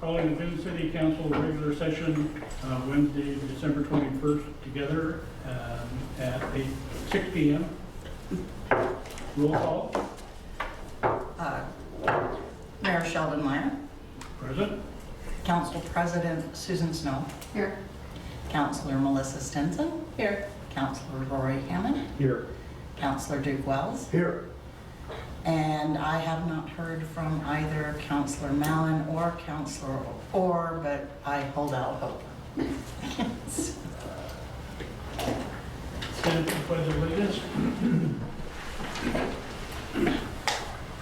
calling the Dune City Council regular session Wednesday, December 21st together at 6 p.m. Roll call. Mayor Sheldon Meyer. Present. Council President Susan Snow. Here. Councilor Melissa Stinson. Here. Councilor Rory Hammond. Here. Councilor Duke Wells. Here. And I have not heard from either Councilor Mallon or Councilor Orr, but I hold out hope. Stand for the pledge of allegiance.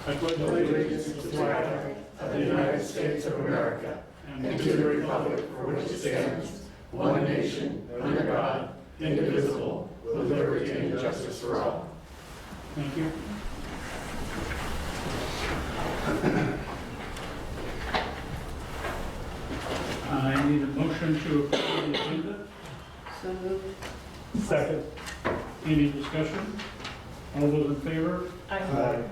I pledge Allegiance to the flag of the United States of America and to the republic for which it stands, one nation, under God, indivisible, with liberty and justice for all. Thank you. I need a motion to approve the agenda. So moved. Second. Any discussion? All those in favor? Aye.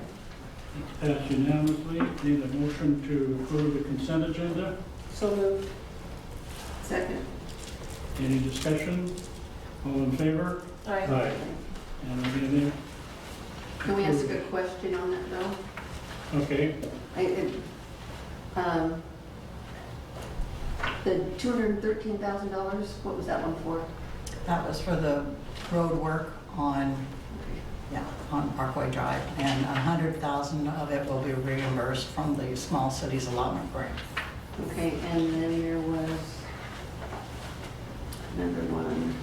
It's passed unanimously. Need a motion to approve the consent agenda. So moved. Second. Any discussion? All in favor? Aye. And again, Can we ask a question on that though? okay. The $213,000, what was that one for? That was for the road work on Parkway Drive, and $100,000 of it will be reimbursed from the Small Cities Allotment Grant. Okay, and then there was another one.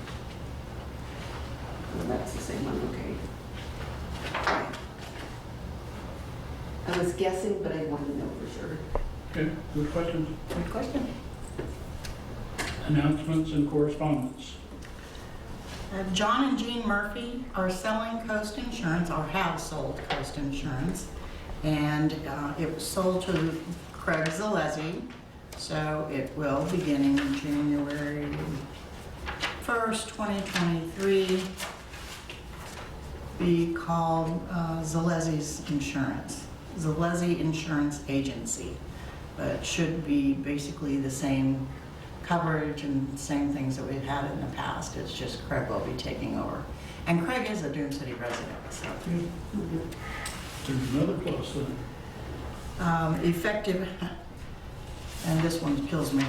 Oh, that's the same one, okay. I was guessing, but I wanted to know for sure. Okay, good questions. Good question. Announcements and correspondence. John and Jean Murphy are selling Coast Insurance, or have sold Coast Insurance, and it was sold to Craig Zalesi, so it will, beginning January 1st, 2023, be called Zalesi's Insurance, Zalesi Insurance Agency, but it should be basically the same coverage and same things that we've had in the past. It's just Craig will be taking over. And Craig is a Dune City resident, so. There's another plus then. Effective, and this one kills me.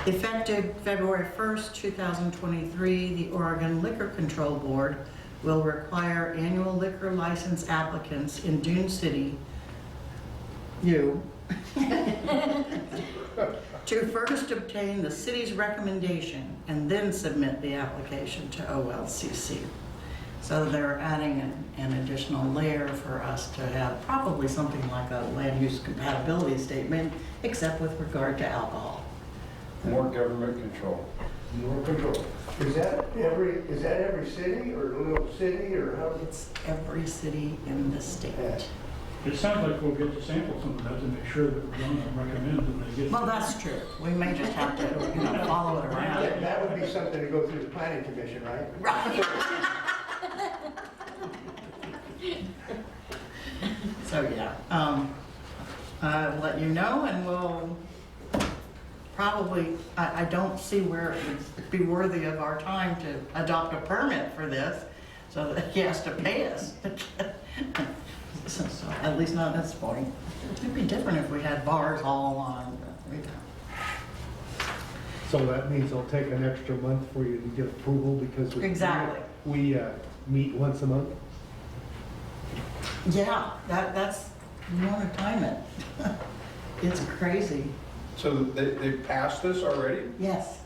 Effective February 1st, 2023, the Oregon Liquor Control Board will require annual liquor license applicants in Dune City, to first obtain the city's recommendation and then submit the application to OLCC. So they're adding an additional layer for us to have probably something like a land use compatibility statement, except with regard to alcohol. More government control. More control. Is that every city or little city or how? It's every city in the state. Yeah. It sounds like we'll get to sample some of that to make sure that we're going to recommend that they get. Well, that's true. We may just have to, follow it around. That would be something to go through the planning commission, right? Right. So, yeah, I'll let you know, and we'll probably, I don't see where it would be worthy of our time to adopt a permit for this, so that he has to pay us. So, at least not at this point. It'd be different if we had bars all along. So that means it'll take an extra month for you to get approval because Exactly. we meet once a month? Yeah, that's, you want to time it. It's crazy. So they passed this already? Yes.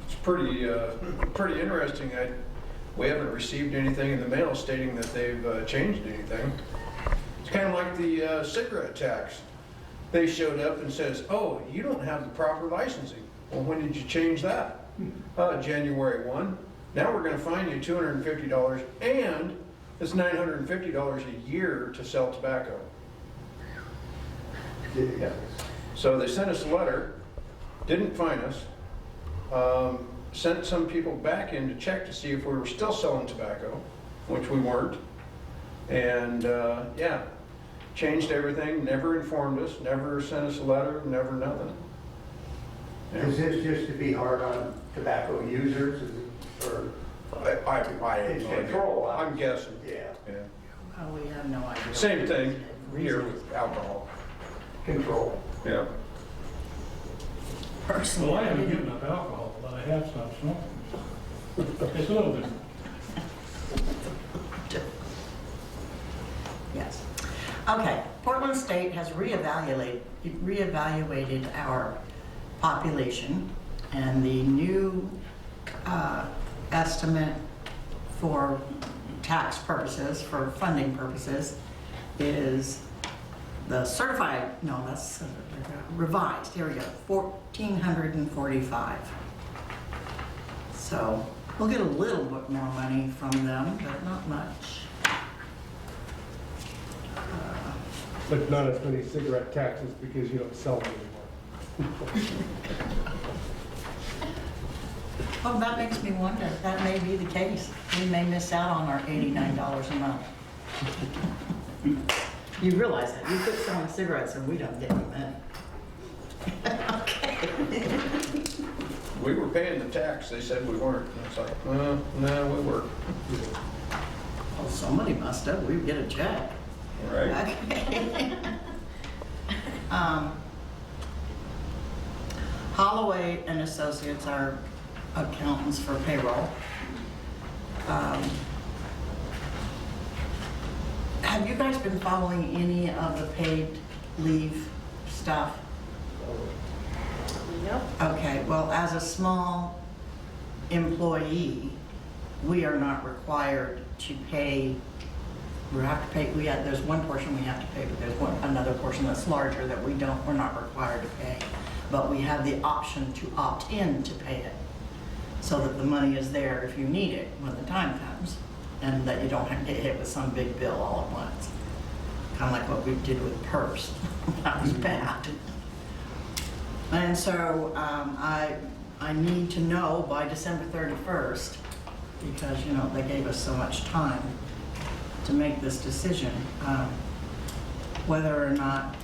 It's pretty interesting. We haven't received anything in the mail stating that they've changed anything. It's kind of like the cigarette tax. They showed up and says, oh, you don't have the proper licensing. Well, when did you change that? January 1. Now we're going to fine you $250 and it's $950 a year to sell tobacco. Yeah. So they sent us a letter, didn't fine us, sent some people back in to check to see if we were still selling tobacco, which we weren't. And yeah, changed everything, never informed us, never sent us a letter, never nothing. Yeah. Is this just to be hard on tobacco users, or? I It's control. I'm guessing. Yeah, Yeah. Well, we have no idea. Same thing here with alcohol. control. Yeah. Personally. Well, I haven't given up alcohol, but I have stopped smoking. It's a little bit. Yes. Okay, Portland State has reevaluated our population, and the new estimate for tax purposes, for funding purposes, is the certified, no, that's revised, here we go, 1,445. So we'll get a little bit more money from them, but not much. But not as many cigarette taxes because you don't sell them anymore. Well, that makes me wonder, that may be the case. We may miss out on our $89 a month. You realize that, you quit selling cigarettes and we don't get any money. Okay. We were paying the tax, they said we weren't. And it's like, no, we weren't. Well, somebody must have, we get a check. Right? Okay. Holloway and Associates are accountants for payroll. Have you guys been following any of the paid leave stuff? Yep. Okay, well, as a small employee, we are not required to pay. We have to pay, there's one portion we have to pay, but there's another portion that's larger that we're not required to pay. But we have the option to opt in to pay it, so that the money is there if you need it when the time comes, and that you don't have to get hit with some big bill all at once. Kind of like what we did with PERS. That was bad. And so I need to know by December 31st, because, you know, they gave us so much time to make this decision, whether or not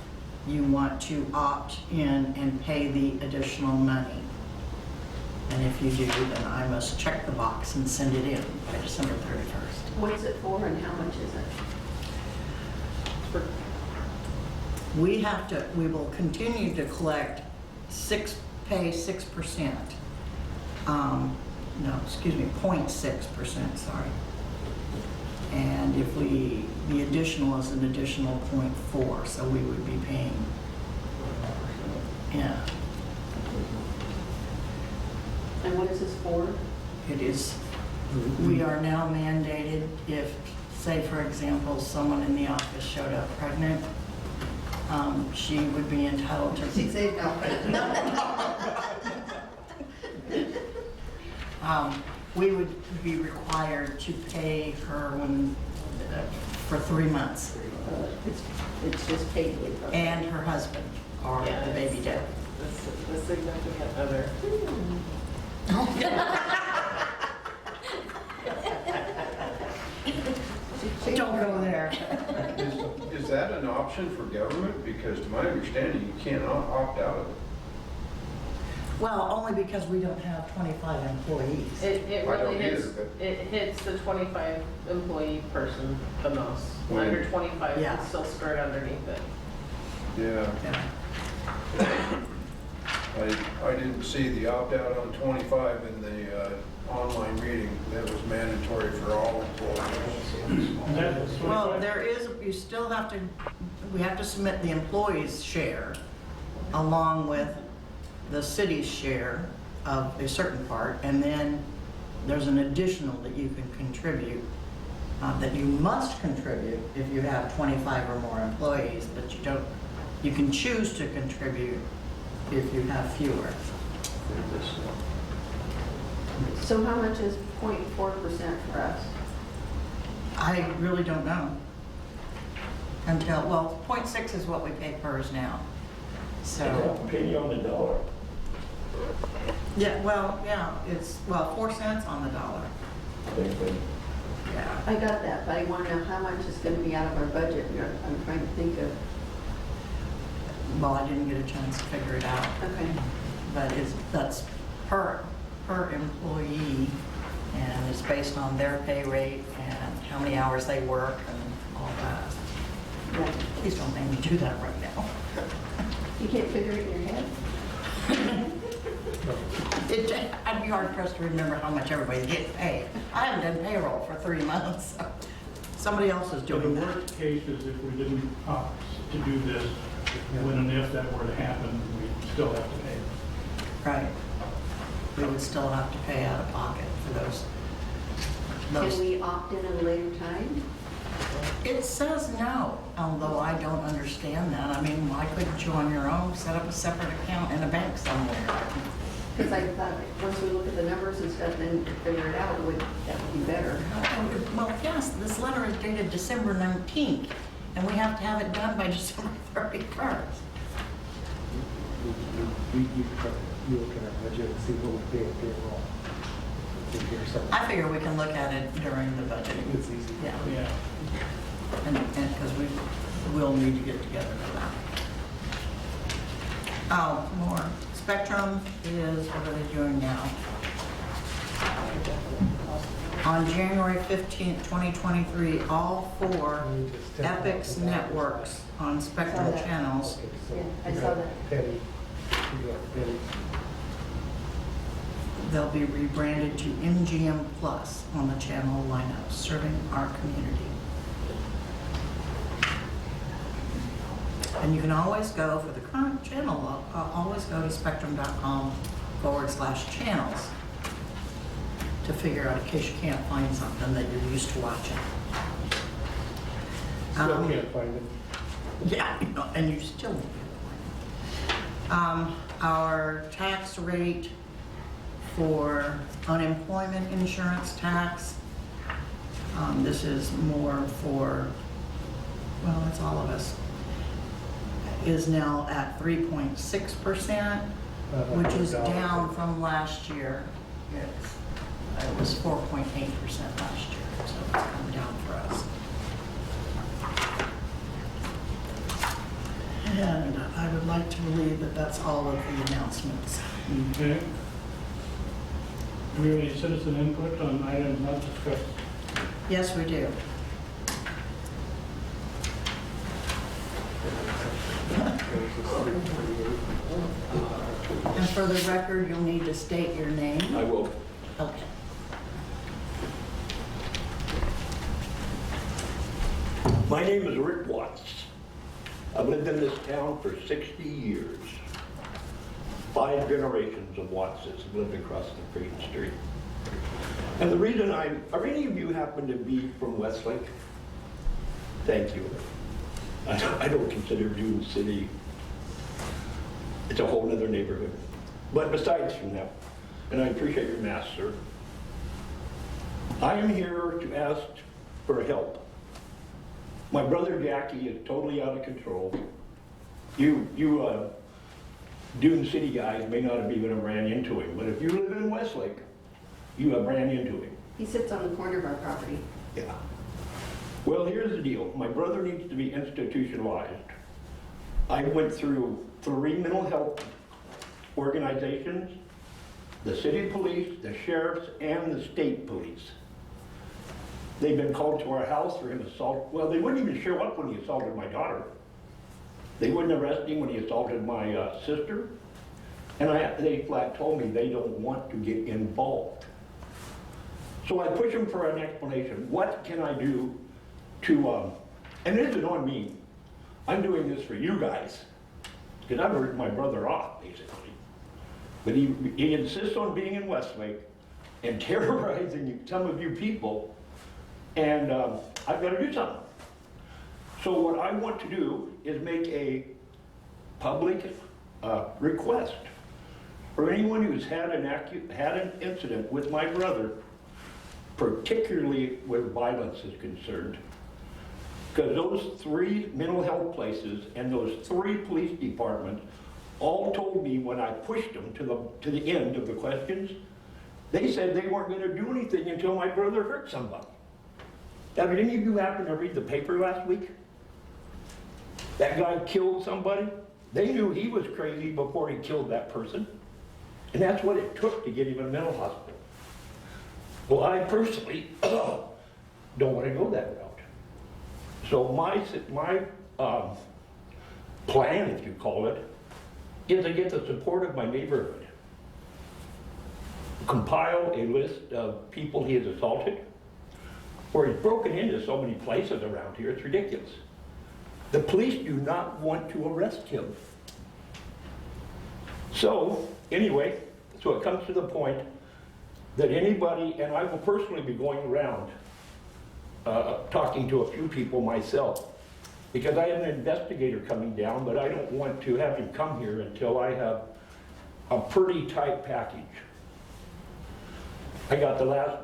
you want to opt in and pay the additional money. And if you do, then I must check the box and send it in by December 31st. What is it for and how much is it? We will continue to collect pay 6%. No, excuse me, 0.6%, sorry. And if the additional is an additional 0.4, so we would be paying, yeah, And what is this for? it is, we are now mandated if, say for example, someone in the office showed up pregnant, she would be entitled to. She said no. We would be required to pay her for 3 months, It's just paid leave. and her husband, or Yeah, the baby dad. The significant other. Don't go there. Is that an option for government? Because to my understanding, you can't opt out of it. Well, only because we don't have 25 employees. It I don't really hits, either, it hits the 25 employee person the most. When- Under 25, Yeah. it's still skirt underneath it. Yeah. Yeah. I didn't see the opt-out on 25 in the online meeting. That was mandatory for all employees. Well, there is, you still have to, we have to submit the employee's share along with the city's share of a certain part, and then there's an additional that you can contribute, that you must contribute if you have 25 or more employees, but you can choose to contribute if you have fewer. So how much is 0.4% for us? I really don't know. Until, well, 0.6 is what we pay PERS now. So, Penny on the dollar. yeah, well, yeah, it's, well, 4 cents on the dollar. Yeah. I got that, but I want to know how much is going to be out of our budget. I'm trying to think of, Well, I didn't get a chance to figure it out, okay. but that's per employee, and it's based on their pay rate and how many hours they work and all that. Yeah. Please don't make me do that right now. You can't figure it in your head? I'd be hard pressed to remember how much everybody gets paid. I haven't done payroll for 3 months, so somebody else is So doing the that. worst case is if we didn't opt to do this, when and if that were to happen, we still have to pay. Right. We would still have to pay out of pocket for those. Can we opt in at a later time? It says no, although I don't understand that. I mean, why couldn't you on your own set up a separate account in a bank somewhere? Because I thought, once we look at the numbers and stuff, then figure it out, that would be better. Well, yes, this letter is dated December 19th, and we have to have it done by December 31st. You look at our budget and see what we pay in payroll. Figure something. I figure we can look at it during the budget. It's easy. Yeah, Yeah. and because we will need to get together for that. Oh, more. Spectrum is, what are they doing now? On January 15th, 2023, all 4 Epix networks on Spectrum that. channels Okay, so Yeah, I you saw got that. Penny. You got Penny. they'll be rebranded to MGM Plus on the channel lineup, serving our community. And you can always go, for the current channel, always go to spectrum.com/channels to figure out in case you can't find something that you're used to watching. Still can't find it. Yeah, and you still won't be able to find it. Our tax rate for unemployment insurance tax, this is more for, well, it's all of us, is now at 3.6%, which is down from last year. It was 4.8% last year, so it's come down for us. And I would like to believe that that's all of the announcements. Okay. Do we have any citizen input on items not discussed? Yes, we do. And for the record, you'll need to state your name. I will. Okay. My name is Rick Watts. I've lived in this town for 60 years. 5 generations of Wattses have lived across the Creighton Street. And the reason are any of you happen to be from Westlake? Thank you. I don't consider Dune City, it's a whole other neighborhood. But besides from that, and I appreciate your mask, sir, I am here to ask for help. My brother Jackie is totally out of control. You Dune City guys may not have even ran into him, but if you live in Westlake, you have ran into him. He sits on the corner of our property. Yeah. Well, here's the deal. My brother needs to be institutionalized. I went through 3 mental health organizations, the city police, the sheriffs, and the state police. They've been called to our house for him assault. Well, they wouldn't even show up when he assaulted my daughter. They wouldn't arrest him when he assaulted my sister. And they flat told me they don't want to get involved. So I push him for an explanation. What can I do to, and it isn't on me. I'm doing this for you guys. Because I've ripped my brother off, basically. But he insists on being in Westlake and terrorizing some of you people. And I've got to do something. So what I want to do is make a public request for anyone who's had an incident with my brother, particularly where violence is concerned. Because those 3 mental health places and those 3 police departments all told me when I pushed them to the end of the questions, they said they weren't going to do anything until my brother hurt somebody. Now, did any of you happen to read the paper last week? That guy killed somebody. They knew he was crazy before he killed that person. And that's what it took to get him in a mental hospital. Well, I personally don't want to go that route. So my plan, if you call it, is to get the support of my neighborhood. Compile a list of people he has assaulted, or he's broken into so many places around here, it's ridiculous. The police do not want to arrest him. So, anyway, so it comes to the point that anybody, and I will personally be going around talking to a few people myself, because I have an investigator coming down, but I don't want to have him come here until I have a pretty tight package. I got the last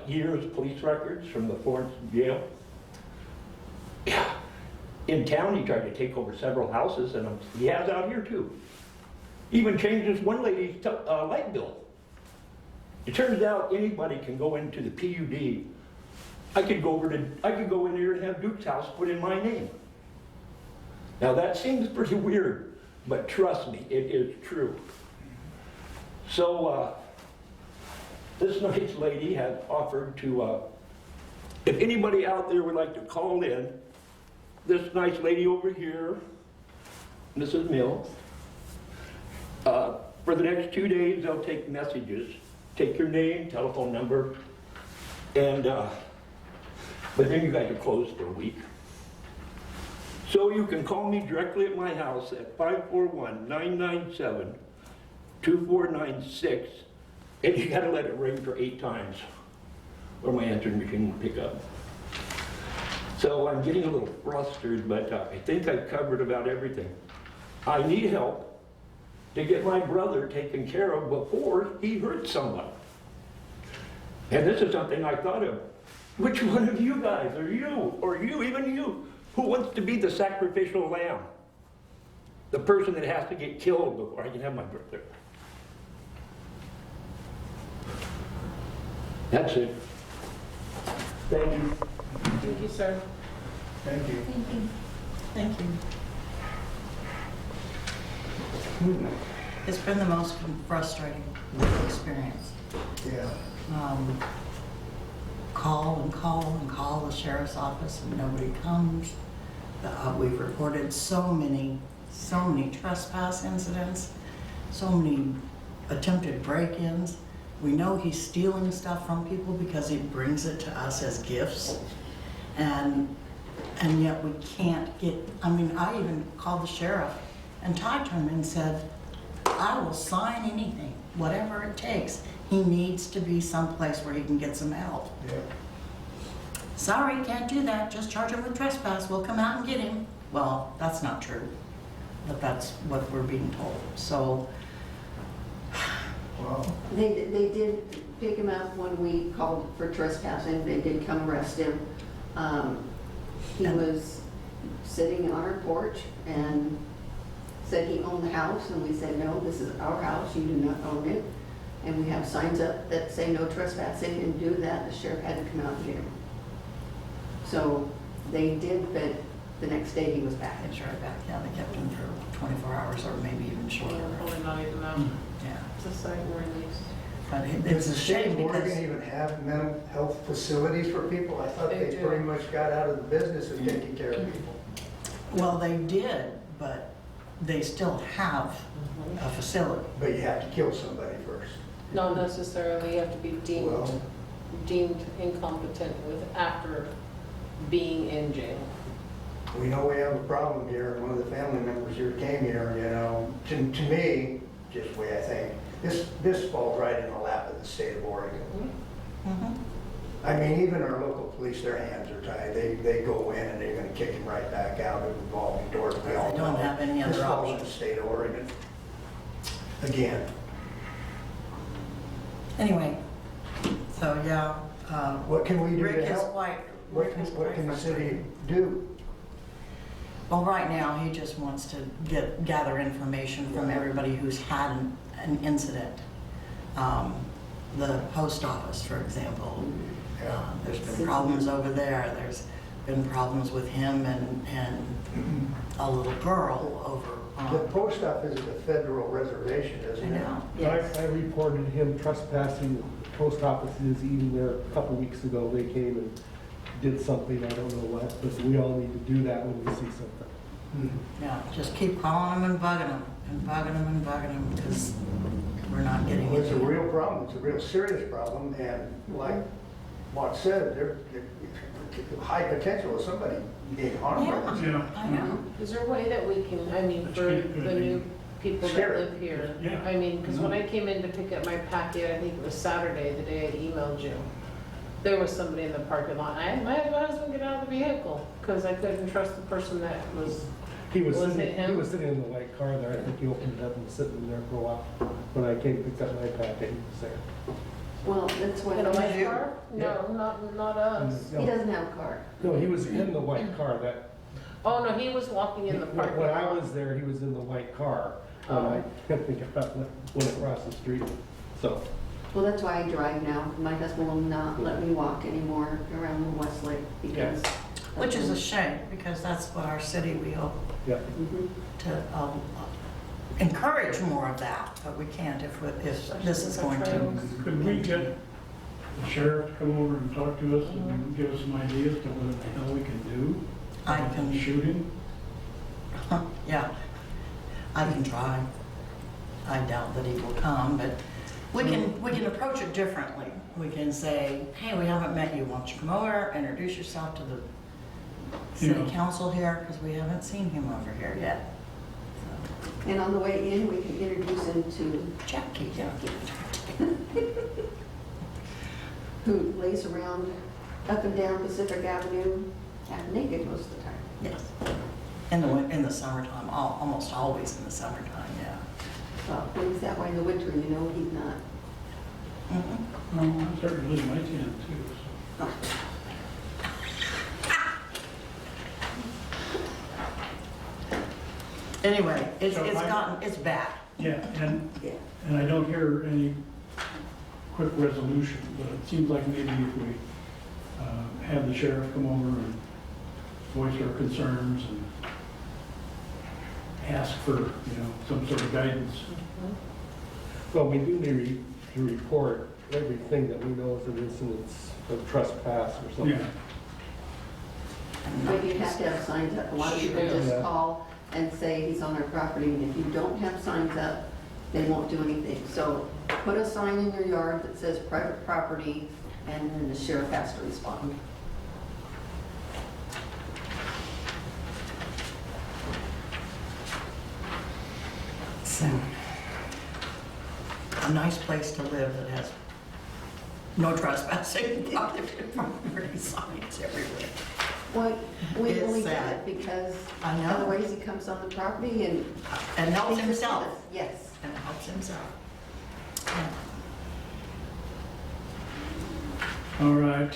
year's police records from the Florence jail. In town, he tried to take over several houses, and he has out here too. Even changed this one lady's light bill. It turns out anybody can go into the PUD. I could go in there and have Duke's house put in my name. Now that seems pretty weird, but trust me, it is true. So this nice lady has offered to, if anybody out there would like to call in, this nice lady over here, Mrs. Mills, for the next 2 days they'll take messages, take your name, telephone number, and but then you guys are closed for a week. So you can call me directly at my house at 541-997-2496, and you gotta let it ring for 8 times, or my answering machine will pick up. So I'm getting a little flustered, but I think I've covered about everything. I need help to get my brother taken care of before he hurts somebody. And this is something I thought of. Which one of you guys, or you, even you, who wants to be the sacrificial lamb? The person that has to get killed before I can have my brother. That's it. Thank you. Thank you, sir. Thank you. Thank you. It's been the most frustrating experience. Yeah. Call and call and call the sheriff's office and nobody comes. We've reported so many trespass incidents, so many attempted break-ins. We know he's stealing stuff from people because he brings it to us as gifts. And yet we can't get, I mean, I even called the sheriff and talked to him and said, I will sign anything, whatever it takes. He needs to be someplace where he can get some help. Yeah. Sorry, can't do that, just charge him with trespass, we'll come out and get him. Well, that's not true, but that's what we're being told, so. Well, They did pick him up when we called for trespassing. They did come arrest him. He was sitting on our porch and said he owned the house, and we said, no, this is our house, you do not own it. And we have signs up that say no trespassing, and due to that, the sheriff had to come out and get him. So they did, but the next day he was back. It's right back, yeah, they kept him for 24 hours or maybe even shorter. Probably not even that. Yeah, It's a site release. but it's Does a the state shame of Oregon because, even have mental health facilities for people? I thought They they do. pretty much got out of the business of taking care of people. well, they did, but they still have a facility. But you have to kill somebody first. Not necessarily, you have to be Well, deemed incompetent after being in jail. we know we have a problem here, and one of the family members here came here, you know, to me, just the way I think, this falls right in the lap of the state of Oregon. Mhm. I mean, even our local police, their hands are tied. They go in and they're gonna kick him right back out of revolving doors. We all They don't know. have any other This falls in option. the state of Oregon. Again, Anyway, so yeah, what can we do Rick to is help? quite, What Rick is can quite the frustrated. city do? Well, right now, he just wants to gather information from everybody who's had an incident. The post office, for example, There's been problems over there. There's been problems with him and a little girl over The on. post office is a federal reservation, I isn't it? know. Yes. I reported him trespassing the post offices even there a couple weeks ago. They came and did something, I don't know what, but we all need to do that when we see something. Yeah, just keep calling them and bugging them and bugging them and bugging them because we're not getting Well, it's a it. real problem, it's a real serious problem, and like Mark said, there's high potential of somebody being harmed by this. Yeah. I know. Is there a way that we can, I mean, But for you can't do the anything. new people that Scary. live here? Yeah. I mean, because when I came in to pick up my packet, I think it was Saturday, the day I emailed you, there was somebody in the parking lot. I had my husband get out of the vehicle because I couldn't trust the person that was, He was Was it sitting, he him? was sitting in the white car there. I think he opened it up and was sitting in there for a while. When I came to pick up my packet, he was there. Well, that's why in a white you? car? No, not us. he doesn't have a car. No, he was in the white car. That Oh, no, he was walking in the parking when I lot. was there, he was in the white car. When Oh. I went across the street. So, Well, that's why I drive now. My husband will not let me walk anymore around the Westlake because. Which is a shame because that's what our city, we hope yeah. Mhm. to encourage more of that, but we can't if this is going to. Could we get the sheriff to come over and talk to us and give us some ideas to what the hell we can do? I Other than can- Shooting? Yeah, I can try. I doubt that he will come, but we can approach it differently. We can say, hey, we haven't met you, why don't you come over, introduce yourself to the city Yeah. council here, because we haven't seen him over here yet. And on the way in, we can introduce him to Jackie, who lays around up and down Pacific Avenue half naked most of the time. yes. In the summertime, almost always in the summertime, yeah. Well, when he's that way in the winter, you know, he's not. Mhm. No, I'm starting to lose my tan too. So. Anyway, it's So it's bad. Yeah, Yeah. and I don't hear any quick resolution, but it seems like maybe if we have the sheriff come over and voice our concerns and ask for, some sort of guidance. Well, we do need to report everything that we know is an incidence of trespass or something. Yeah, But you have to have signs up. A lot of people just Yeah. call and say he's on our property, and if you don't have signs up, they won't do anything. So put a sign in your yard that says private property, and then the sheriff has to respond. So, a nice place to live that has no trespassing, property signs everywhere. Well, we It's only get sad. it because I know. otherwise he comes on the property and. And helps himself. Yes. And helps himself. Yeah. all right.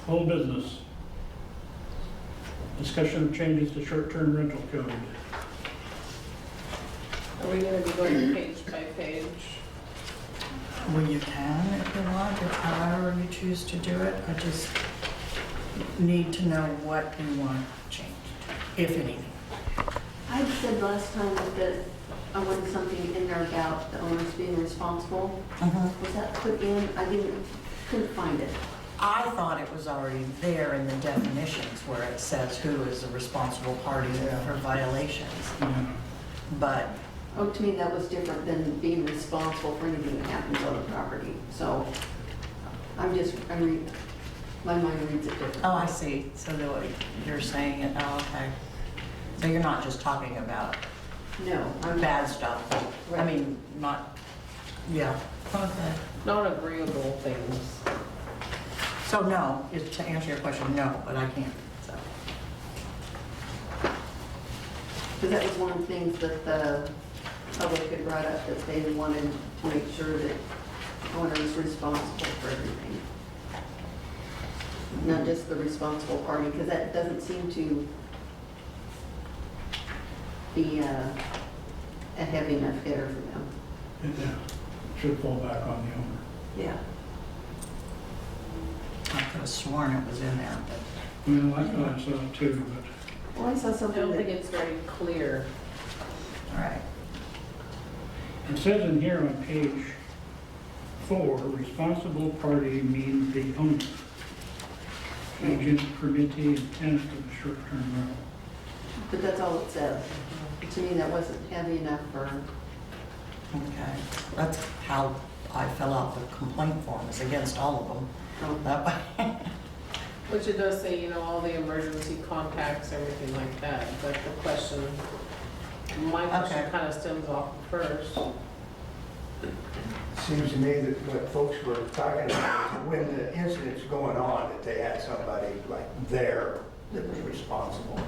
Whole business. Discussion of changes to short-term rental code. Are we gonna be going page by page? Well, you can if you want, if however you choose to do it. I just need to know what you want changed, if anything. I said last time that I wanted something in there about the owners being responsible. Was that put in? Couldn't find it. I thought it was already there in the definitions where it says who is the responsible party for violations. Yeah. But, Oh, to me, that was different than being responsible for anything that happens on the property. So my mind reads it differently. oh, I see. So the way you're saying it, oh, okay. So you're not just talking about No, I'm bad stuff. I Right. mean, not, yeah. Okay. Not agreeable things. So no, to answer your question, no, but I can't, so. Because that was one of the things that the public had brought up, that they wanted to make sure that the owner is responsible for everything. Not just the responsible party, because that doesn't seem to be a heavy enough hitter for them. It should fall back on the owner. Yeah. could have sworn it was in there, but. Well, I thought I saw it too, but Well, I saw I something don't think that, it's very clear. All right. it says in here on page 4, responsible party means the owner, agent, permittee, and tenant of the short-term rental. but that's all it says. To me, that wasn't heavy enough for, Okay. That's how I fill out the complaint form, is against all of them. oh, That way. Which it does say, you know, all the emergency contacts, everything like that, but the question, my question Okay. kind of stems off first. Seems to me that what folks were talking about is when the incident's going on, that they had somebody like there that was responsible.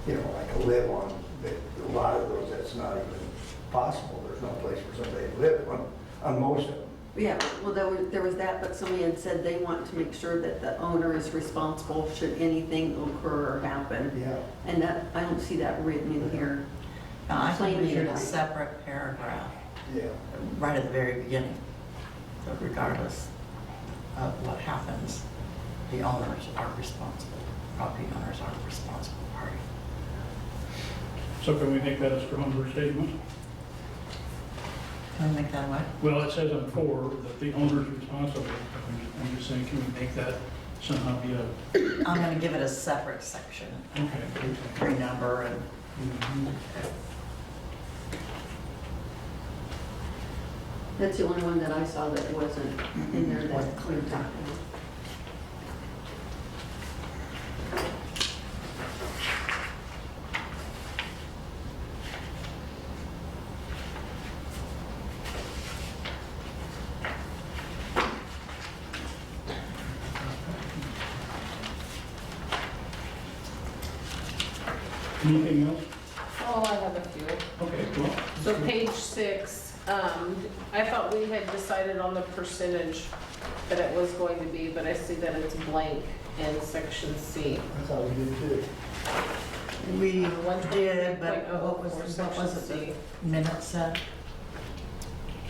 You know, like a live on, but a lot of those, that's not even possible. There's no place for somebody to live on most of them. yeah, well, there was that, but somebody had said they want to make sure that the owner is responsible should anything occur or happen. Yeah. And that, I don't see that written in here. Now, I think we Plainly need a enough. separate paragraph Yeah. right at the very beginning. So regardless of what happens, the owners are responsible. Property owners are responsible party. So can we make that a stronger statement? Can we make that what? Well, it says on 4 that the owner's responsible. I'm just saying, can we make that somehow be a, I'm gonna give it a separate section, okay. renumber and. That's the only one that I saw that wasn't in there that we talked about. Anything else? Oh, I have a few. Okay, well. So page 6, I thought we had decided on the percentage that it was going to be, but I see that it's blank in section C. I thought we did too. We did, but 123.0 what was for it section the minute said?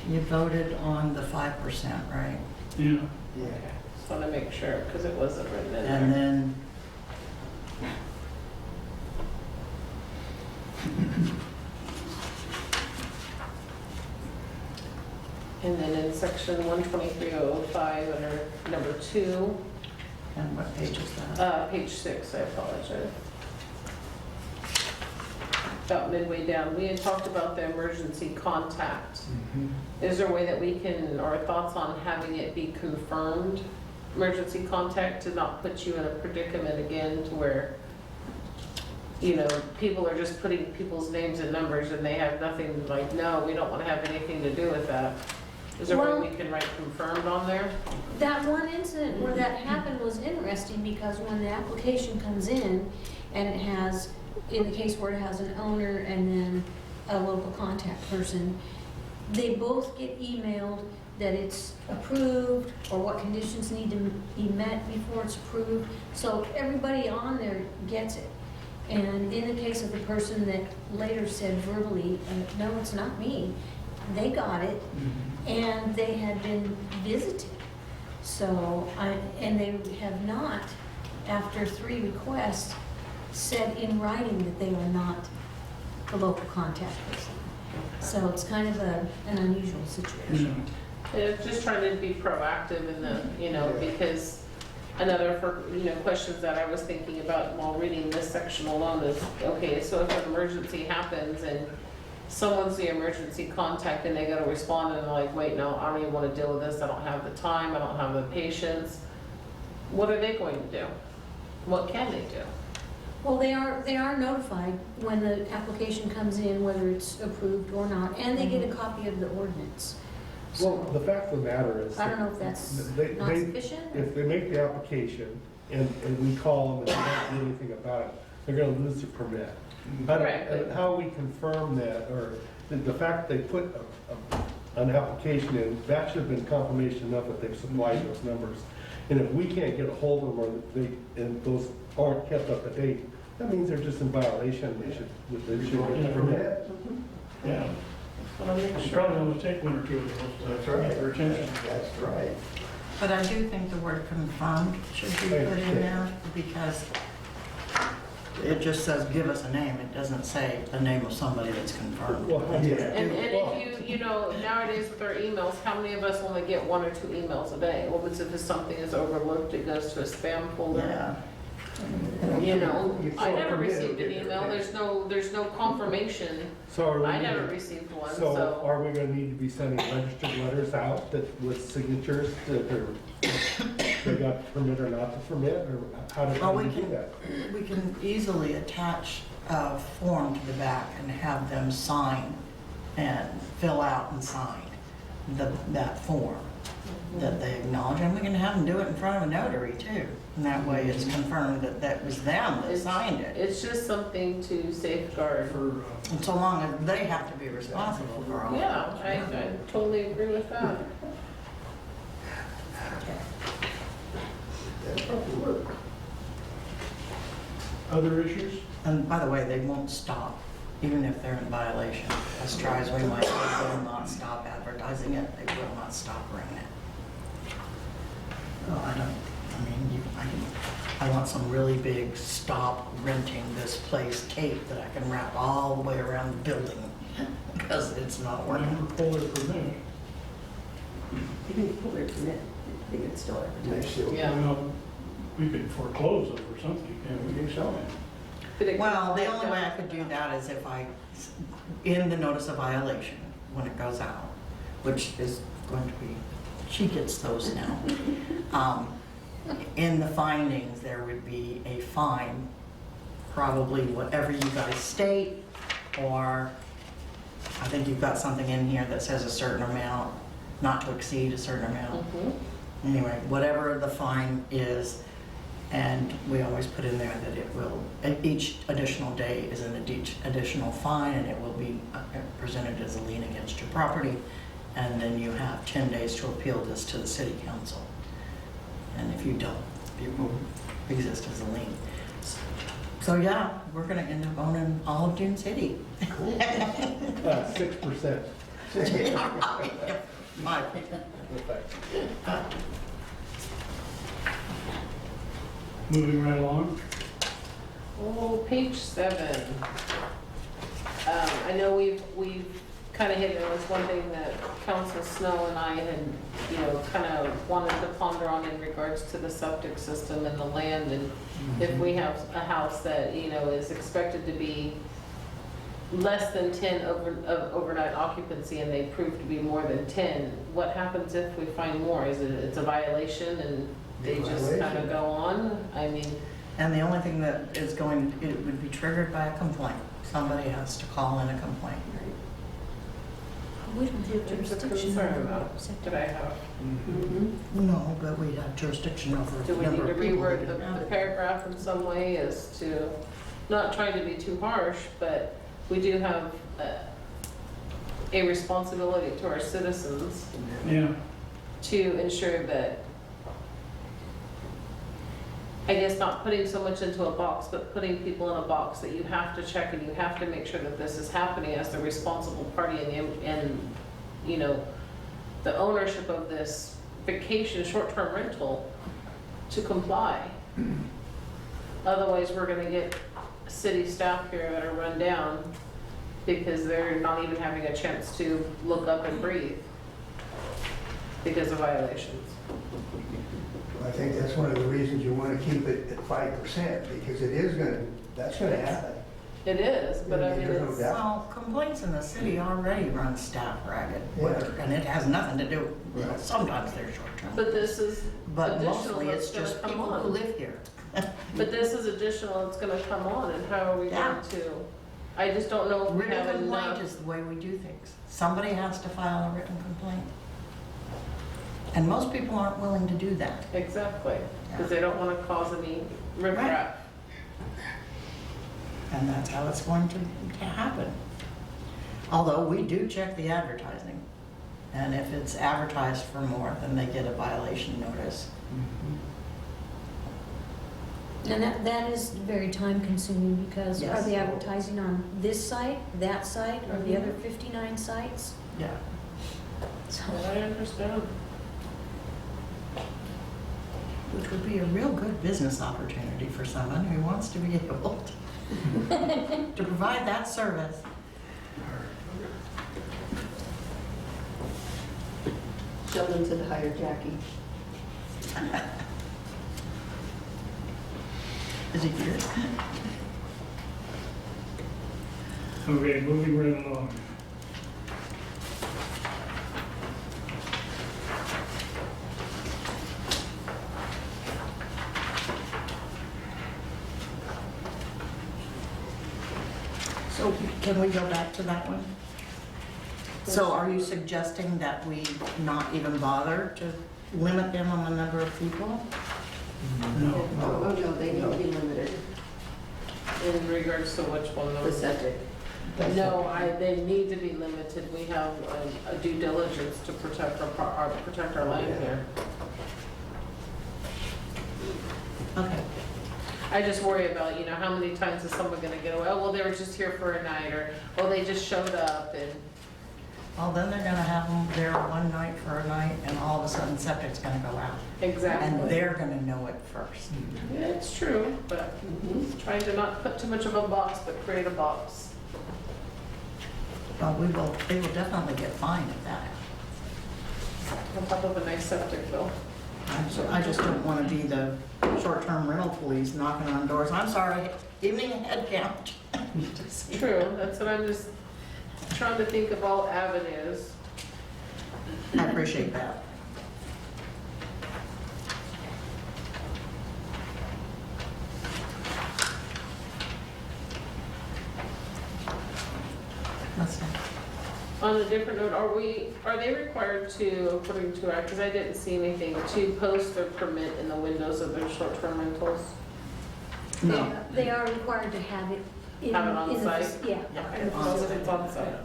You voted on the 5%, right? Yeah. Yeah. Just want to make sure, because it wasn't written in And there. then. And then in section 123.005, under number 2, And what page is that? page 6, I apologize. About midway down, we had talked about the emergency contact. Is there a way that we can, or thoughts on having it be confirmed, emergency contact, to not put you in a predicament again to where, you know, people are just putting people's names and numbers and they have nothing, like, no, we don't want to have anything to do with that. Is there a Well- way we can write confirmed on there? That one incident where that happened was interesting because when the application comes in and it has, in the case where it has an owner and then a local contact person, they both get emailed that it's approved or what conditions need to be met before it's approved. So everybody on there gets it. And in the case of the person that later said verbally, no, it's not me, they got it and they had been visited. So, and they have not, after 3 requests, said in writing that they are not the local contact person. So it's kind of an unusual situation. Yeah. Yeah, just trying to be proactive in the, you know, because another, questions that I was thinking about while reading this section alone is, okay, so if an emergency happens and someone's the emergency contact and they gotta respond and they're like, wait, no, I don't even wanna deal with this, I don't have the time, I don't have the patience, what are they going to do? What can they do? Well, they are notified when the application comes in, whether it's approved or not, and they get a copy of the ordinance. Well, the fact of the matter is. I don't know if that's they- not they- sufficient. If they make the application and we call them and they don't do anything about it, they're gonna lose their permit. Correct. And how we confirm that, or the fact they put an application in, that should have been confirmation enough that they've supplied those numbers. And if we can't get a hold of them or and those aren't kept up to date, that means they're just in violation, they should get a permit. Yeah. Wanna make It's sure. probably going to take 1 or 2 of those That's to right. get their attention. That's right. But I do think the word confirmed should be put in there because it just says, give us a name. It doesn't say the name of somebody that's confirmed. Well, yeah. And if you know, nowadays with our emails, how many of us only get 1 or 2 emails a day? What was if something is overlooked, it goes to a spam folder? Yeah. You know, I never received an email, there's no confirmation. So are we I never gonna- received one, So so. are we gonna need to be sending registered letters out that with signatures that they got the permit or not the permit, or how Well, do we we do can- that? We can easily attach a form to the back and have them sign and fill out and sign that form that they acknowledge. And we can have them do it in front of a notary too. And that way it's confirmed that that was them that signed it. It's just something to safeguard. And so long as they have to be responsible for all of it. Yeah, I totally agree with that. Other issues? And by the way, they won't stop, even if they're in violation. As try as we might, they will not stop advertising it, they will not stop running it. Oh, I want some really big stop renting this place tape that I can wrap all the way around the building, because it's not Never working. pull their permit. You can pull their permit, they can still advertise. Yeah. Well, we could foreclose it or something, can't we? But it- Well, the only way I could do that is if in the notice of violation, when it goes out, which is going to be, she gets those now. In the findings, there would be a fine, probably whatever you guys state, or I think you've got something in here that says a certain amount, not to exceed a certain amount. Mhm. Anyway, whatever the fine is, and we always put in there that it will, each additional day is an additional fine, and it will be presented as a lien against your property, and then you have 10 days to appeal this to the city council. And if you don't, it will exist as a lien. So yeah, we're gonna end up owning all of Dune City. 6%. My opinion. Moving right along. Oh, page 7. I know we've kind of hit it, was one thing that Council Snow and I had, kind of wanted to ponder on in regards to the septic system and the land, and if we have a house that, is expected to be less than 10 of overnight occupancy and they prove to be more than 10, what happens if we find more? It's a violation and they just kind of go on? I mean, And the only thing that is going, it would be triggered by a complaint. Somebody has to call in a complaint. We don't have it's a jurisdiction concern over about septic. that I have. No, but we have jurisdiction over Do the we need number to of people that reword can have the it. paragraph in some way as to, not trying to be too harsh, but we do have a responsibility to our citizens Yeah. to ensure that, I guess not putting so much into a box, but putting people in a box that you have to check and you have to make sure that this is happening as the responsible party and the ownership of this vacation short-term rental to comply. Otherwise, we're gonna get city staff here that are run down because they're not even having a chance to look up and breathe because of violations. I think that's one of the reasons you want to keep it at 5%, because that's gonna happen. It is, but I mean, There's no it's, doubt. Well, complaints in the city already run staff ragged, and it has nothing to do, Right. sometimes they're short-term. but this is But additional mostly it's that's just gonna come people who on. live here. But this is additional, it's gonna come on, and how are we Yeah. going to? I just don't know if we Written have complaint enough. is the way we do things. Somebody has to file a written complaint. And most people aren't willing to do that. Exactly, because they don't wanna cause any riffraff. And that's how it's going to happen. Although we do check the advertising. And if it's advertised for more, then they get a violation notice. And that is very time consuming because are Yes. they advertising on this site, that site, or the other 59 sites? Yeah. So, I understand. Which would be a real good business opportunity for someone who wants to be able to provide that service. Sheldon said to hire Jackie. Is he here? Okay, moving right along. So can we go back to that one? So are you suggesting that we not even bother to limit them on the number of people? No. Oh, no, they need to be limited, In regards to which one, the though? septic. No, they need to be limited. We have a due diligence to protect our land here. Okay. I just worry about, how many times is someone gonna get away? Oh, well, they were just here for a night, or, well, they just showed up, and, Well, then they're gonna have them there one night for a night, and all of a sudden septic's gonna go out. And exactly. they're gonna know it first. Yeah, it's true, but trying to not put too much of a box, but create a box. But they will definitely get fined if that happens. On top of a nice septic bill. I just don't wanna be the short-term rental police knocking on doors. I'm sorry, evening head count. True, that's what I'm just trying to think of all avenues. I appreciate that. That's it. On a different note, are they required to, according to our, because I didn't see anything, to post their permit in the windows of their short-term rentals? No. They are required to have it in. Have it on in site? Yeah. Yeah. Okay, as long as it's on site.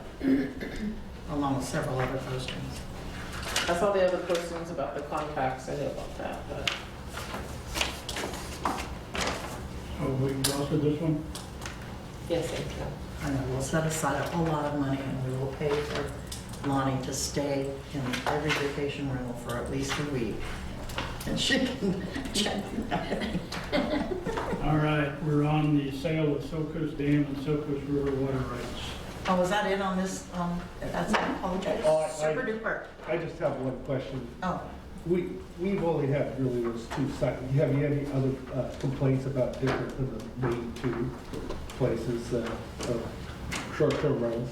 Along with several other postings. I saw the other postings about the contacts, I knew about that, but. So we exhausted this one? Yes, thank you. I know, we'll set aside a whole lot of money and we will pay for Lonnie to stay in every vacation rental for at least a week. And she can check everything. All right, we're on the sale of Silkus Dam and Silkus River water rights. Oh, was that it on this, that's, I apologize. Oh, Super duper. I just have one question. Oh, We've only had really those two sites. Have you any other complaints about different than the main two places of short-term rentals?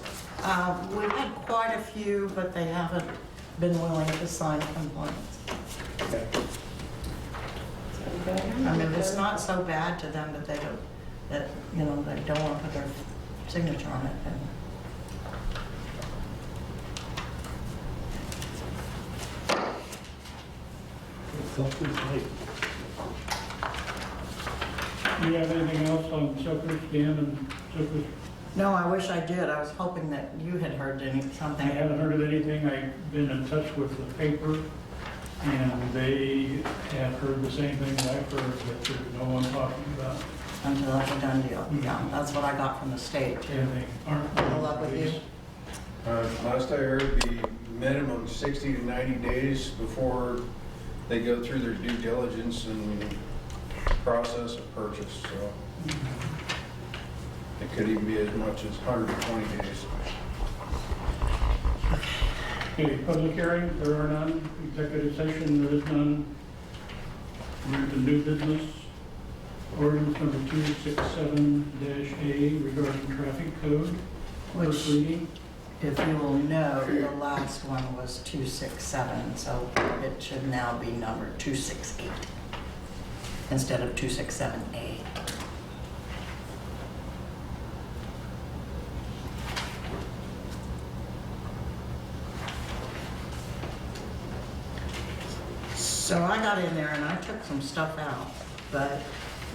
we've had quite a few, but they haven't been willing to sign complaints. Okay. I mean, it's not so bad to them that they don't, that, they don't want to put their signature on it. And Silkus Lake. Do you have anything else on Silkus Dam and Silkus? No, I wish I did. I was hoping that you had heard I something. haven't heard of anything. I've been in touch with the paper, and they have heard the same thing that I've heard, that there's no one talking about. Until that's a done deal. Yeah, that's what I got from the state too. And they aren't. Good luck with you. Last I heard, the minimum 60 to 90 days before they go through their due diligence and process of purchase, so it could even be as much as 120 days. Okay, public hearing, there are none. Executive session, there is none. We're to new business. Ordinance number 267-A regarding traffic code. First Which, reading. if you will know, the last one was 267, so it should now be numbered 268 instead of 267A. So I got in there and I took some stuff out, but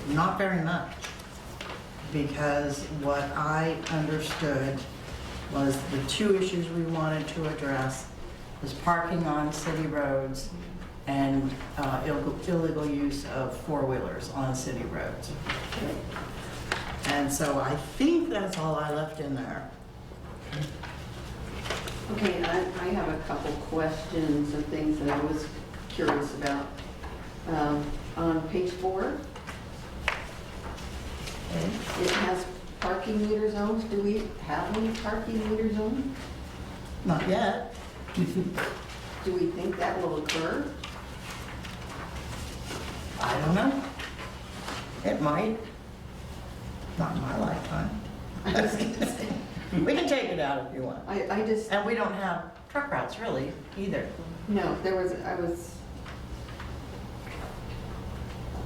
not very much. Because what I understood was the two issues we wanted to address was parking on city roads and illegal use of four-wheelers on city roads. And so I think that's all I left in there. Okay, I have a couple questions and things that I was curious about. On page 4, it has parking meter zones. Do we have any parking meter zones? Not yet. Do we think that will occur? I don't know. It might. Not in my lifetime. We can take it out if you want. I just, And we don't have truck routes really either. no,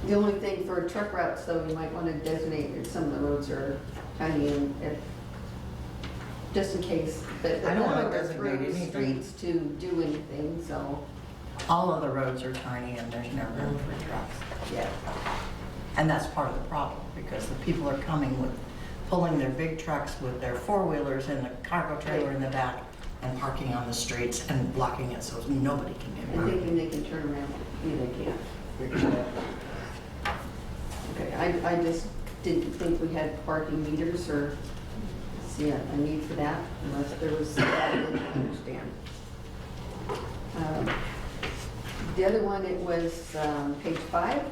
the only thing for truck routes, though, you might want to designate that some of the roads are tiny and just in case. But I don't wanna none of us designate road anything. streets to do anything, so, All of the roads are tiny and there's no room for trucks. yeah. And that's part of the problem, because the people are coming with, pulling their big trucks with their four-wheelers and the cargo trailer in the back and parking on the streets and blocking it so nobody can get And around. thinking they can turn around. Yeah, they can't. Okay, I just didn't think we had parking meters or see a need for that unless there was something I didn't understand. The other one, it was page 5.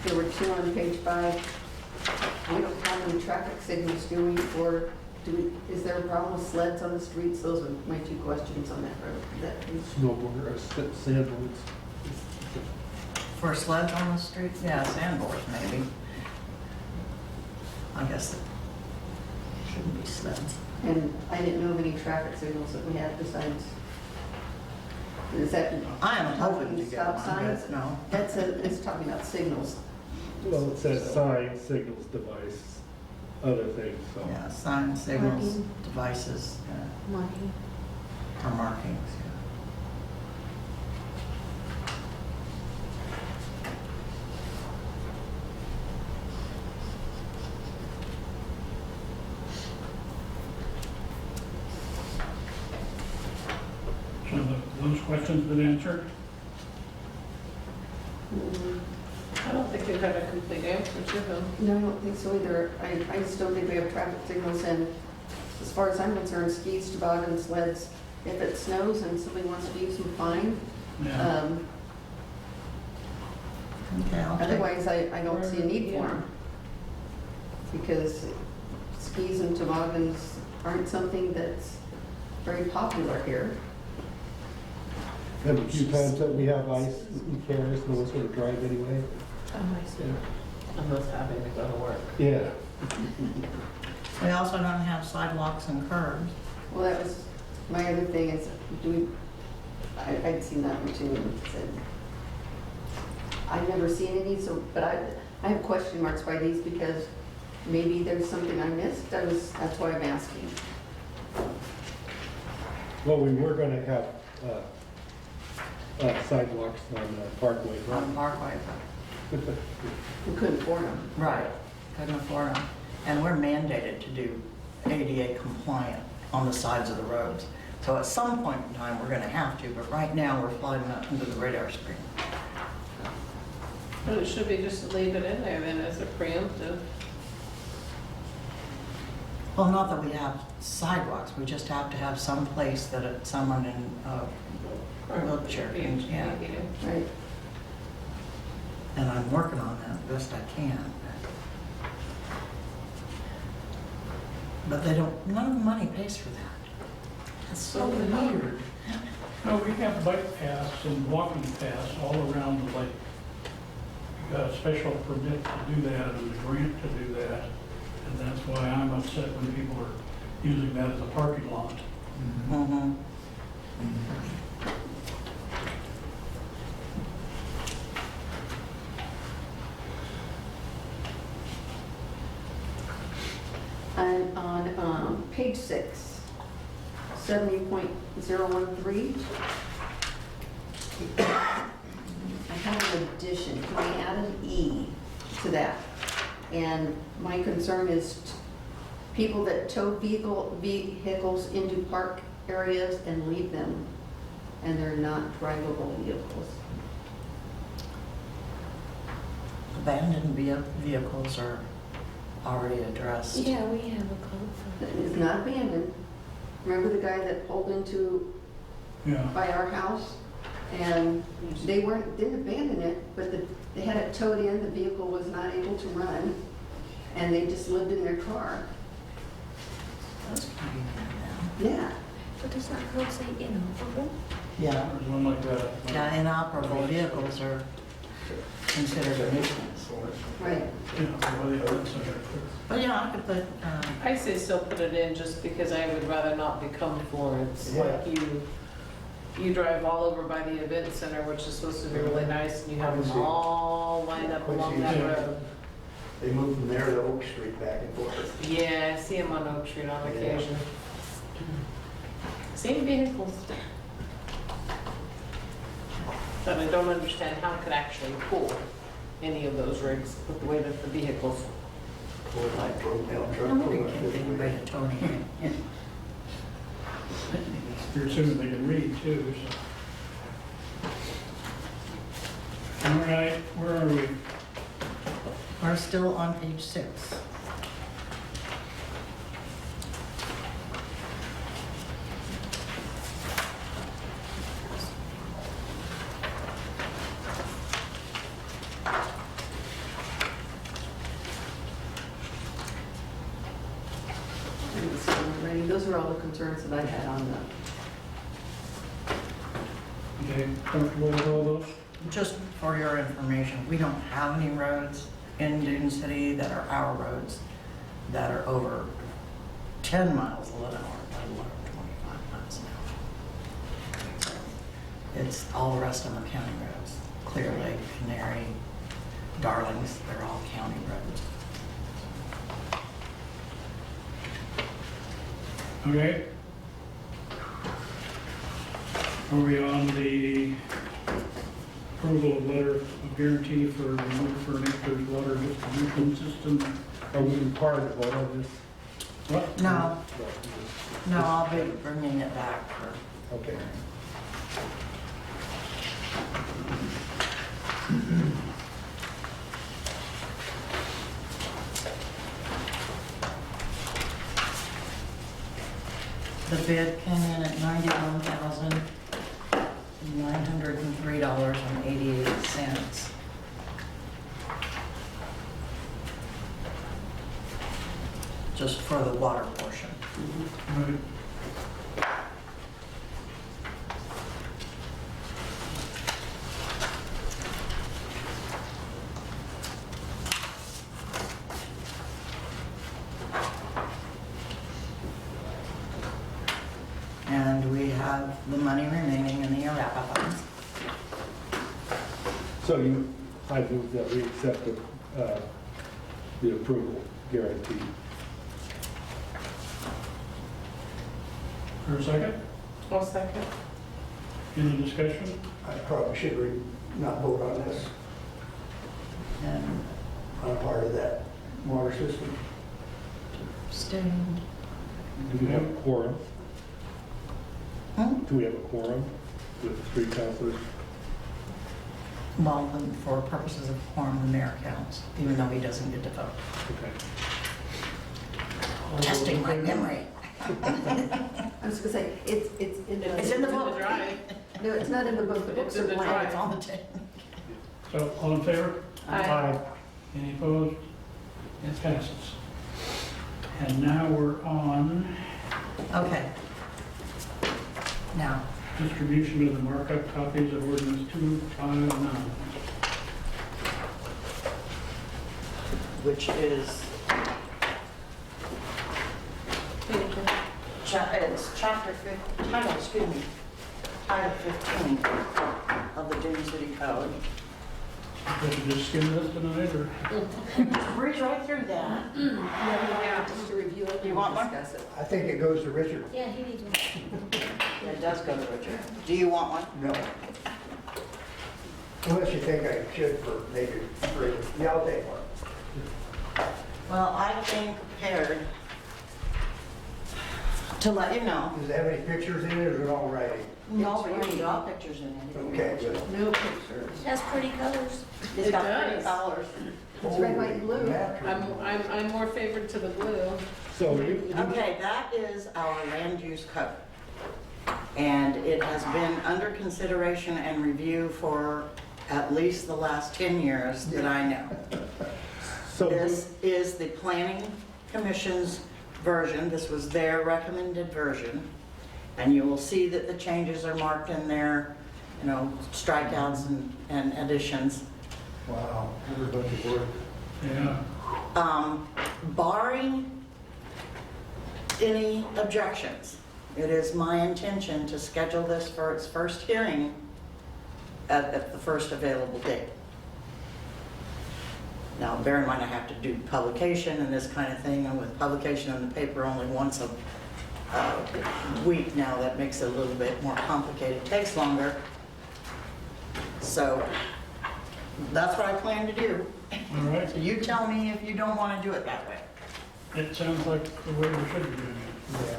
There were 2 on page 5. We don't have any traffic signals, do we? Or is there a problem with sleds on the streets? Those are my 2 questions on that road. Snowboarder, sandboards. For sleds on the street? Yeah, sandboards maybe. I guess it shouldn't be sleds. And I didn't know of any traffic signals that we had besides, is that? I am hoping to get Stop one, signs? but no. It's talking about signals. Well, it says sign, signals, device, other things, so. Yeah, signs, signals, Marking. devices, Marking. or markings, yeah. So those questions been answered? I don't think we've had a complete answer to them. No, I don't think so either. I just don't think we have traffic signals, and as far as I'm concerned, skis, toboggans, sleds, if it snows and somebody wants to use them, fine. Yeah. Okay, I'll take, Otherwise, I don't see a need for Yeah. them. Because skis and toboggans aren't something that's very popular here. And a few times that we have ice, who cares, no one's gonna drive anyway. Unless having to go to work. Yeah. we also don't have sidewalks and curbs. Well, that was, my other thing is, I'd seen that one too, and said, I've never seen any, so, but I have question marks by these because maybe there's something I missed, that's why I'm asking. Well, we were gonna have, sidewalks on Parkway, On right? Parkway. We couldn't afford them. Right, couldn't afford them. And we're mandated to do ADA compliant on the sides of the roads. So at some point in time, we're gonna have to, but right now, we're flying under the radar screen. But it should be just leave it in there then as a preemptive. Well, not that we have sidewalks, we just have to have some place that someone in a wheelchair can, yeah. Right. And I'm working on that the best I can. But they don't, none of the money pays for that. That's so weird. No, we have bike paths and walking paths all around the lake. You got a special permit to do that and a grant to do that. And that's why I'm upset when people are using that as a parking lot. Mm-hmm. And on page 6, 70.013, I have an addition. Can we add an E to that? And my concern is people that tow vehicles into park areas and leave them, and they're not drivable vehicles. Abandoned vehicles are already addressed. Yeah, we have a code for that. It's not abandoned. Remember the guy that pulled into Yeah. by our house? And they didn't abandon it, but they had it towed in, the vehicle was not able to run, and they just lived in their car. That's convenient Yeah. But does that code say inoperable? now. Yeah, There's one like that. yeah, inoperable vehicles are considered a nuisance. Right. Yeah, well, yeah, that's okay. But yeah, I could put, I say still put it in just because I would rather not become Florence. Like you drive all over by the event center, which is supposed to be really nice, and you have them all lined up along that road. They moved from there to Oak Street back and forth. Yeah, I see them on Oak Street on occasion. Same vehicles. But I don't understand how it could actually pull any of those rigs with the way that the vehicles. Like broke down truck. nobody can think about it, Tony. You're assuming they can read too, so. All right, where are we? We're still on page 6. Those are all the concerns that I had on the. Okay, comfortable with all those? Just for your information, we don't have any roads in Dune City that are our roads that are over 10 miles an hour, let alone 25 miles an hour. It's all the rest of them are county roads. Clear Lake, Canary, Darlings, they're all county roads. Okay. Are we on the approval of letter of guarantee for remote furniture's water distribution system? Are we required to vote on this? What? No, no, I'll be bringing it back for. Okay. The bid came in at $91,903.88. Just for the water portion. Right. And we have the money remaining in the ARAPA funds. So I move that we accept the approval guarantee. For a second? 1 second. Any discussion? I probably should not vote on this. And I'm part of that water system. abstained. Do we have a quorum? Hmm? Do we have a quorum with 3 councilors? Well, then for purposes of quorum, the mayor counts, even though he doesn't get to vote. Okay. Testing my memory. I was gonna say, it's in the. It's in the It's in book. the drive. No, it's not in the book, the books It's in are the blank. drive. It's on the tape. So, all in favor? Aye. Any opposed? It passes. And now we're on Okay. Now, distribution of the markup copies of ordinance 259. which is, it's chapter 15, title 15 of the Dune City Code. Did you just skim this tonight, or? Breeze right through that. Yeah, just to review it You and want one? discuss it. I think it goes to Richard. Yeah, he needs one. It does go to Richard. Do you want one? No. Unless you think I should for maybe free. Yeah, I'll take one. Well, I came prepared to let you know. Does it have any pictures in it, or is it all writing? No, we didn't draw pictures in it. Okay, good. No pictures. It has pretty colors. It's It got pretty does. colors. It's red, white, and blue. I'm more favored to the blue. So you, Okay, that is our land use code. And it has been under consideration and review for at least the last 10 years that I know. So This is the Planning Commission's version. This was their recommended version. And you will see that the changes are marked in there, you know, strikeouts and additions. Wow, every bunch of work. Yeah. Barring any objections, it is my intention to schedule this for its first hearing at the first available date. Now, bear in mind, I have to do publication and this kind of thing, and with publication in the paper only once a week now, that makes it a little bit more complicated, takes longer. So that's what I plan to do. All right. So you tell me if you don't want to do it that way. It sounds like the way we should be doing it.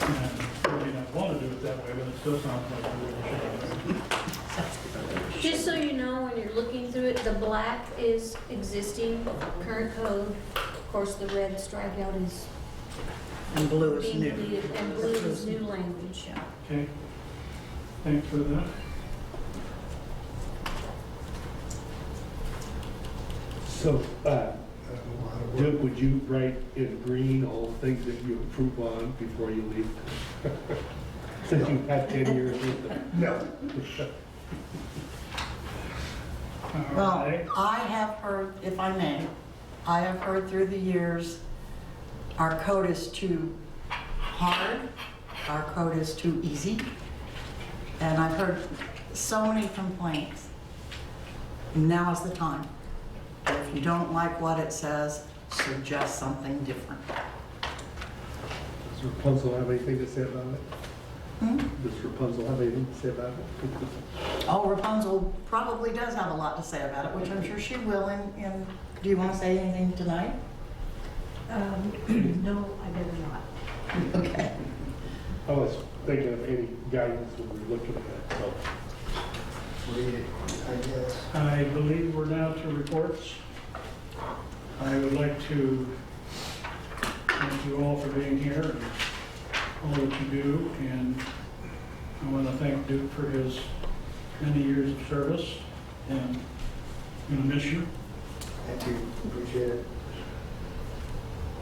And we may not want to do it that way, but it still sounds like the way we should be doing it. Just so you know, when you're looking through it, the black is existing, current code. Of course, the red strikeout is And blue is being new. deleted, and blue is new language. Okay. Thanks for that. So, Duke, would you write in green all the things that you approve on before you leave? Since you've had 10 years with them. No. All Well, right. I have heard, if I may, I have heard through the years, our code is too hard, our code is too easy, and I've heard so many complaints. Now is the time. If you don't like what it says, suggest something different. Does Rapunzel have anything to say about it? Hmm? Does Rapunzel have anything to say about it? Oh, Rapunzel probably does have a lot to say about it, which I'm sure she will in, do you want to say anything tonight? No, I better not. Okay. I was thinking of any guidance when we were looking at it, so. Read it, I guess. I believe we're now to reports. I would like to thank you all for being here and all that you do, and I want to thank Duke for his many years of service, and I'm going to miss you. Thank you, appreciate it.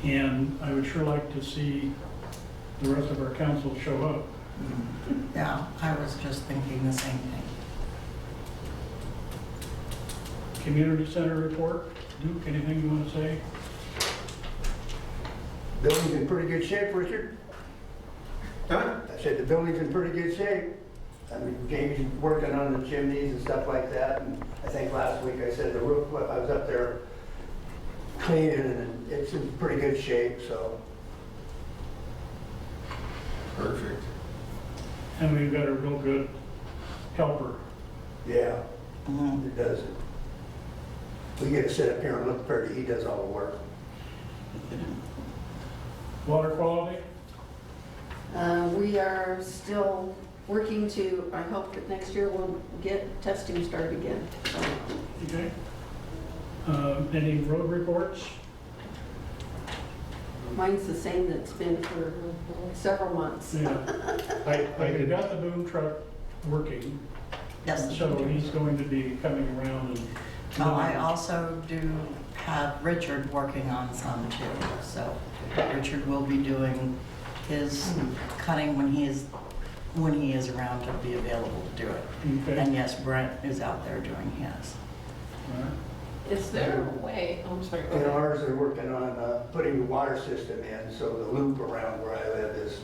And I would sure like to see the rest of our council show up. Yeah, I was just thinking the same thing. Community center report. Duke, anything you want to say? Building's in pretty good shape, Richard. Huh? I said the building's in pretty good shape. I mean, Jamie's working on the chimneys and stuff like that, and I think last week I said the roof, I was up there cleaning, and it's in pretty good shape, so. Perfect. And we've got a real good helper. Yeah, Mhm. it does. We get to sit up here and look pretty, he does all the work. Water quality? We are still working to, I hope that next year we'll get testing started again. So, Okay. Any road reports? mine's the same that's been for several months. Yeah. I got the boom truck working, Yes. so he's going to be coming around and. Oh, I also do have Richard working on some too, so Richard will be doing his cutting when he is around to be available to do it. Okay. And yes, Brent is out there doing his. All right. Is there a way, I'm sorry, go And ahead. ours are working on putting the water system in, so the loop around where I live is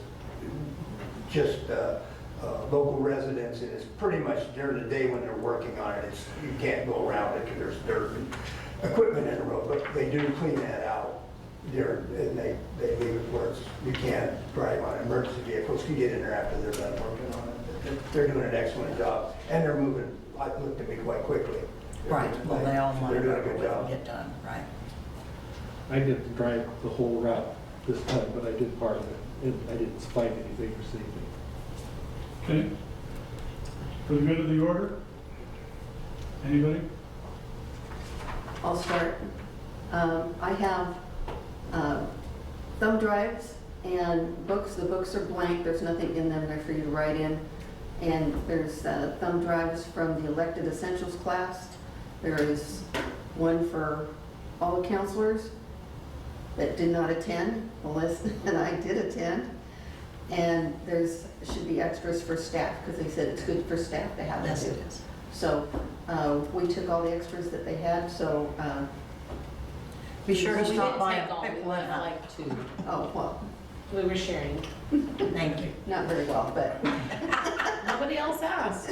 just local residents, and it's pretty much during the day when they're working on it, you can't go around it because there's dirt and equipment in the road, but they do clean that out there, and they leave it where you can't drive on. Emergency vehicles can get in there after they're done working on it. They're doing an excellent job, and they're moving, like, looked at me quite quickly. Right, well, they all want They're to doing a good go and job. get done, right? I didn't drive the whole route this time, but I did part of it, and I didn't find anything or see anything. Okay. For the good of the order? Anybody? I'll start. I have thumb drives And books, the books are blank, there's nothing in them there for you to write in. And there's thumb drives from the elected essentials class. There is one for all the counselors that did not attend, Melissa and I did attend. And there's, should be extras for staff, because they said it's good for staff to have that Yes, too. it is. So we took all the extras that they had, so, Be sure to We stop didn't by take and all, we pick one went up. like 2. oh, well, We were sharing. Thank you. not very well, but Nobody else asked.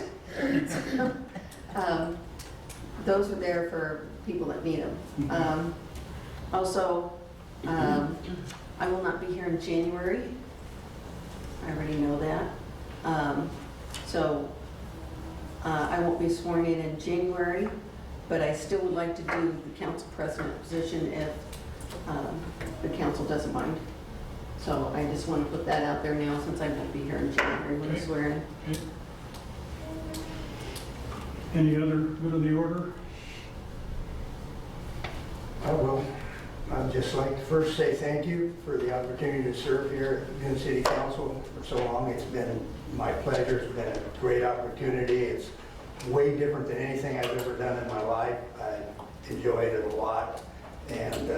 those were there for people that need them. Also, I will not be here in January. I already know that. So I won't be sworn in January, but I still would like to do the council president position if the council doesn't mind. So I just want to put that out there now, since I won't be here in January when I Okay. swear in. Okay. Any other good of the order? I will. I'd just like to first say thank you for the opportunity to serve here at Dune City Council for so long. It's been my pleasure. It's been a great opportunity. It's way different than anything I've ever done in my life. I enjoyed it a lot. And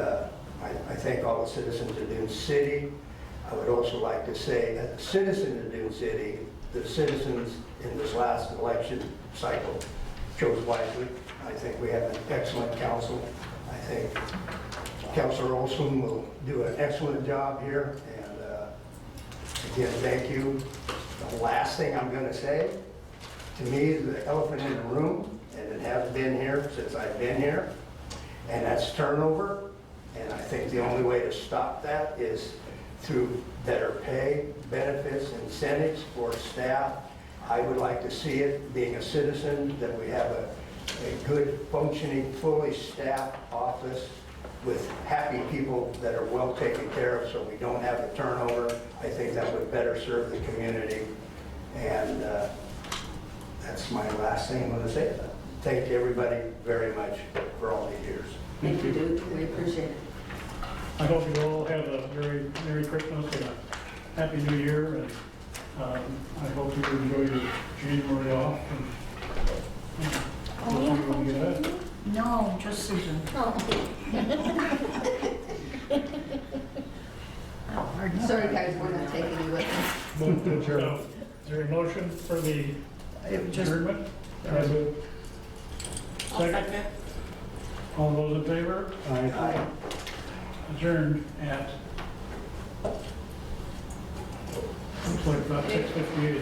I thank all the citizens of Dune City. I would also like to say, as a citizen of Dune City, the citizens in this last election cycle chose wisely. I think we have an excellent council. I think Councilor Olson will do an excellent job here, and again, thank you. The last thing I'm going to say, to me, is the elephant in the room, and it has been here since I've been here, and that's turnover. And I think the only way to stop that is through better pay, benefits, incentives for staff. I would like to see it, being a citizen, that we have a good functioning, fully staffed office with happy people that are well taken care of, so we don't have the turnover. I think that would better serve the community. And that's my last thing I'm going to say. Thank you, everybody, very much for all these years. Thank you, Duke. We appreciate it. I hope you all have a very Merry Christmas and a Happy New Year, and I hope you enjoy your January off. And, Oh, yeah. you want to get out? No, just Susan. Oh, Sorry, guys, we're not taking you with us. Move to adjourn. Is there a motion for the It just, adjournment? Second? All those in favor? Aye. Adjourned at, looks like about 6:58.